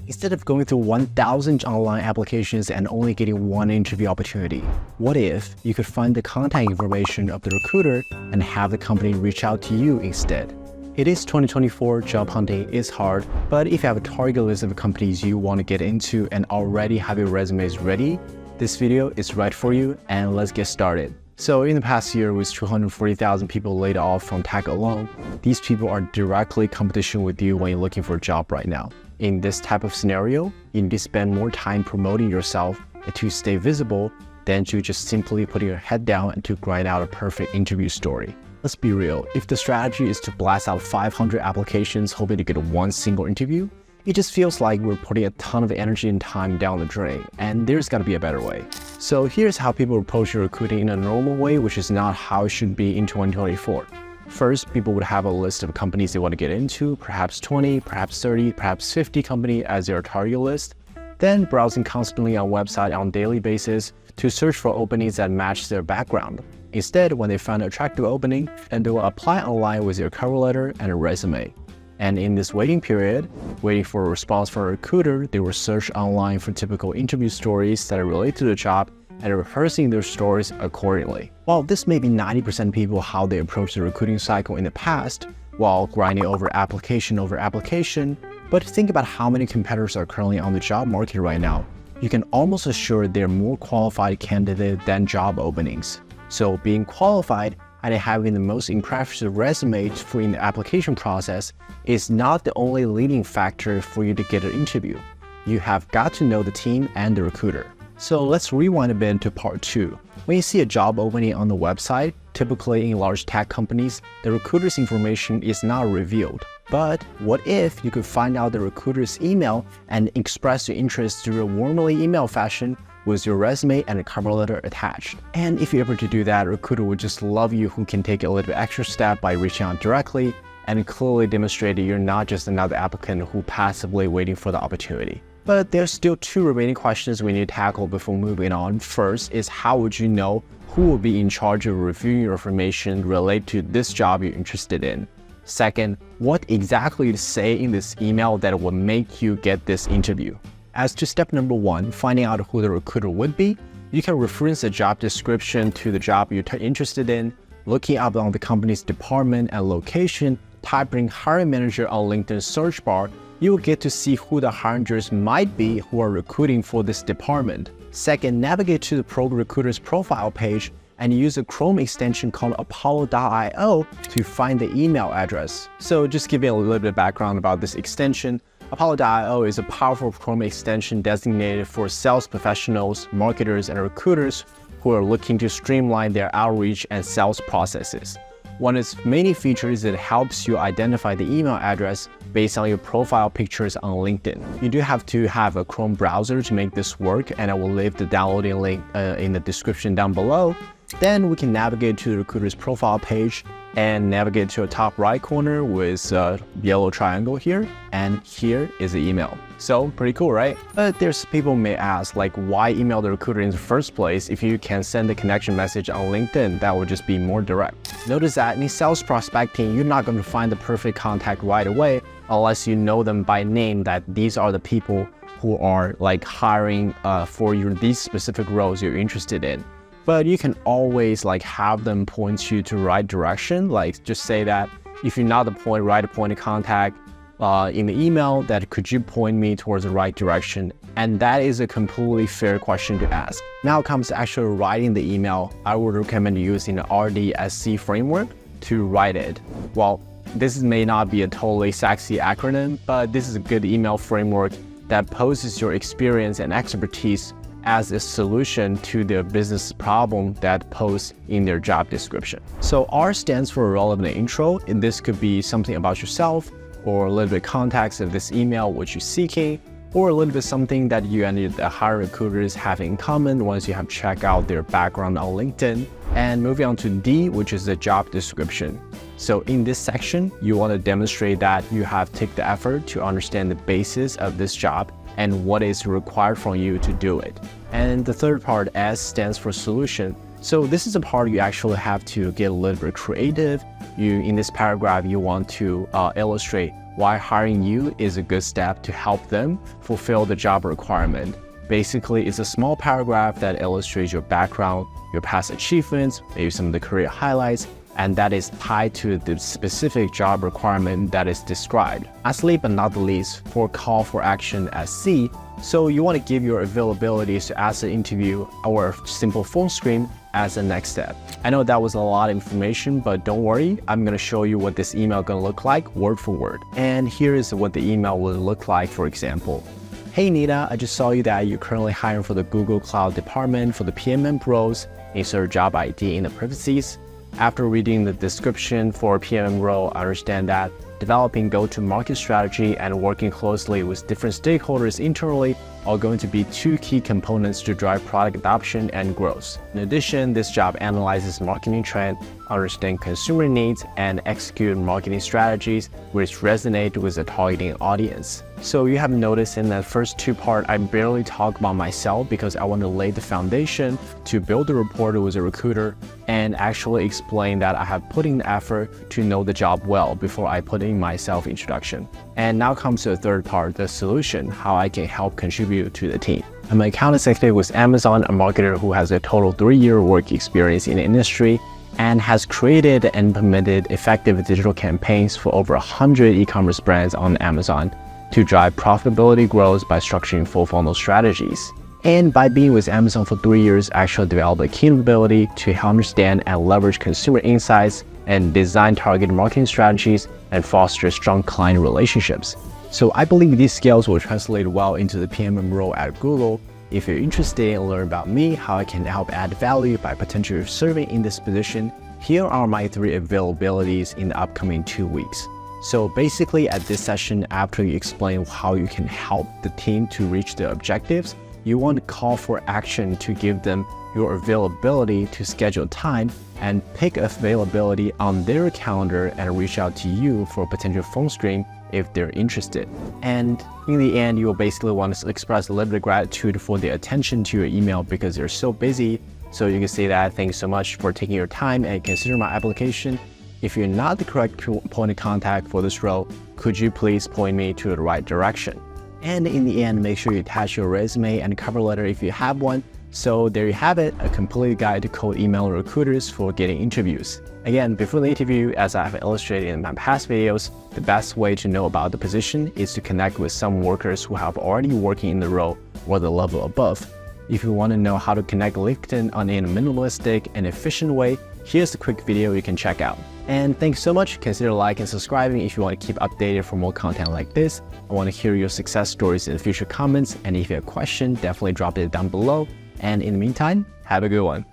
Instead of going through 1,000 online applications and only getting one interview opportunity, what if you could find the contact information of the recruiter and have the company reach out to you instead? It is 2024, job hunting is hard, but if you have a target list of companies you want to get into and already have your resumes ready, this video is right for you, and let's get started. So in the past year, with 240,000 people laid off from tech alone, these people are directly competition with you when you're looking for a job right now. In this type of scenario, you need to spend more time promoting yourself to stay visible than to just simply putting your head down and to grind out a perfect interview story. Let's be real, if the strategy is to blast out 500 applications hoping to get one single interview, it just feels like we're putting a ton of energy and time down the drain, and there's got to be a better way. So here's how people approach recruiting in a normal way, which is not how it should be in 2024. First, people would have a list of companies they want to get into, perhaps 20, perhaps 30, perhaps 50 companies as their target list. Then browsing constantly on website on a daily basis to search for openings that match their background. Instead, when they find an attractive opening, and they will apply online with their cover letter and a resume. And in this waiting period, waiting for a response from a recruiter, they will search online for typical interview stories that are related to the job and rehearsing their stories accordingly. While this may be 90% of people how they approach the recruiting cycle in the past, while grinding over application, but think about how many competitors are currently on the job market right now. You can almost assure they're more qualified candidates than job openings. So being qualified and having the most impressive resume for in the application process is not the only leading factor for you to get an interview. You have got to know the team and the recruiter. So let's rewind a bit to part 2. When you see a job opening on the website, typically in large tech companies, the recruiter's information is not revealed. But what if you could find out the recruiter's email and express your interest through a warmly email fashion with your resume and a cover letter attached? And if you're able to do that, a recruiter would just love you who can take a little bit extra step by reaching out directly and clearly demonstrate that you're not just another applicant who passively waiting for the opportunity. But there's still 2 remaining questions we need to tackle before moving on. First is, how would you know who will be in charge of reviewing your information related to this job you're interested in? Second, what exactly to say in this email that will make you get this interview? As to step number 1, finding out who the recruiter would be, you can reference the job description to the job you're interested in, looking up on the company's department and location, typing hiring manager on LinkedIn search bar, you will get to see who the hiring managers might be who are recruiting for this department. Second, navigate to the recruiter's profile page and use a Chrome extension called apollo.io to find the email address. So just giving a little bit of background about this extension, apollo.io is a powerful Chrome extension designated for sales professionals, marketers, and recruiters who are looking to streamline their outreach and sales processes. One of its main features is it helps you identify the email address based on your profile pictures on LinkedIn. You do have to have a Chrome browser to make this work, and I will leave the downloading link in the description down below. Then we can navigate to the recruiter's profile page and navigate to the top right corner with a yellow triangle here, and here is the email. So pretty cool, right? But there's people may ask, like, why email the recruiter in the first place if you can send a connection message on LinkedIn? That would just be more direct. Notice that in sales prospecting, you're not going to find the perfect contact right away unless you know them by name, that these are the people who are like hiring for these specific roles you're interested in. But you can always like have them point you to the right direction. Like just say that if you're not the right point of contact in the email, that could you point me towards the right direction? And that is a completely fair question to ask. Now it comes to actually writing the email. I would recommend using the RDSC framework to write it. Well, this may not be a totally sexy acronym, but this is a good email framework that poses your experience and expertise as a solution to their business problem that posed in their job description. So R stands for relevant intro, and this could be something about yourself, or a little bit context of this email, what you're seeking, or a little bit something that you and the hiring recruiters have in common once you have checked out their background on LinkedIn. And moving on to D, which is the job description. So in this section, you want to demonstrate that you have taken the effort to understand the basis of this job and what is required from you to do it. And the third part, S, stands for solution. So this is a part you actually have to get a little bit creative. In this paragraph, you want to illustrate why hiring you is a good step to help them fulfill the job requirement. Basically, it's a small paragraph that illustrates your background, your past achievements, maybe some of the career highlights, and that is tied to the specific job requirement that is described. Lastly but not the least, for call for action at C, so you want to give your availabilities to ask an interview or a simple phone screen as the next step. I know that was a lot of information, but don't worry, I'm going to show you what this email is going to look like word for word. And here is what the email will look like, for example. Hey Nita, I just saw you that you're currently hiring for the Google Cloud department for the PMM roles. Insert job ID in the parentheses. After reading the description for PMM role, I understand that developing go-to-market strategy and working closely with different stakeholders internally are going to be two key components to drive product adoption and growth. In addition, this job analyzes marketing trends, understands consumer needs, and execute marketing strategies which resonate with the targeting audience. So you have noticed in that first two parts, I barely talk about myself because I want to lay the foundation to build a rapport with a recruiter and actually explain that I have put in the effort to know the job well before I put in my self-introduction. And now comes to the third part, the solution, how I can help contribute to the team. I'm an account executive with Amazon, a marketer who has a total 3-year work experience in the industry and has created and implemented effective digital campaigns for over 100 e-commerce brands on Amazon to drive profitability growth by structuring full funnel strategies. And by being with Amazon for 3 years, I actually developed a keen ability to understand and leverage consumer insights and design targeted marketing strategies and foster strong client relationships. So I believe these skills will translate well into the PMM role at Google. If you're interested in learning about me, how I can help add value by potentially serving in this position, here are my 3 availabilities in the upcoming 2 weeks. So basically at this session, after you explain how you can help the team to reach their objectives, you want to call for action to give them your availability to schedule time and pick availability on their calendar and reach out to you for a potential phone screen if they're interested. And in the end, you will basically want to express a little bit of gratitude for their attention to your email because they're so busy. So you can say that, thanks so much for taking your time and consider my application. If you're not the correct point of contact for this role, could you please point me to the right direction? And in the end, make sure you attach your resume and cover letter if you have one. So there you have it, a complete guide to cold email recruiters for getting interviews. Again, before the interview, as I have illustrated in my past videos, the best way to know about the position is to connect with some workers who have already working in the role or the level above. If you want to know how to connect LinkedIn in a minimalistic and efficient way, here's a quick video you can check out. And thanks so much. Consider liking and subscribing if you want to keep updated for more content like this. I want to hear your success stories in the future comments. And if you have a question, definitely drop it down below. And in the meantime, have a good one.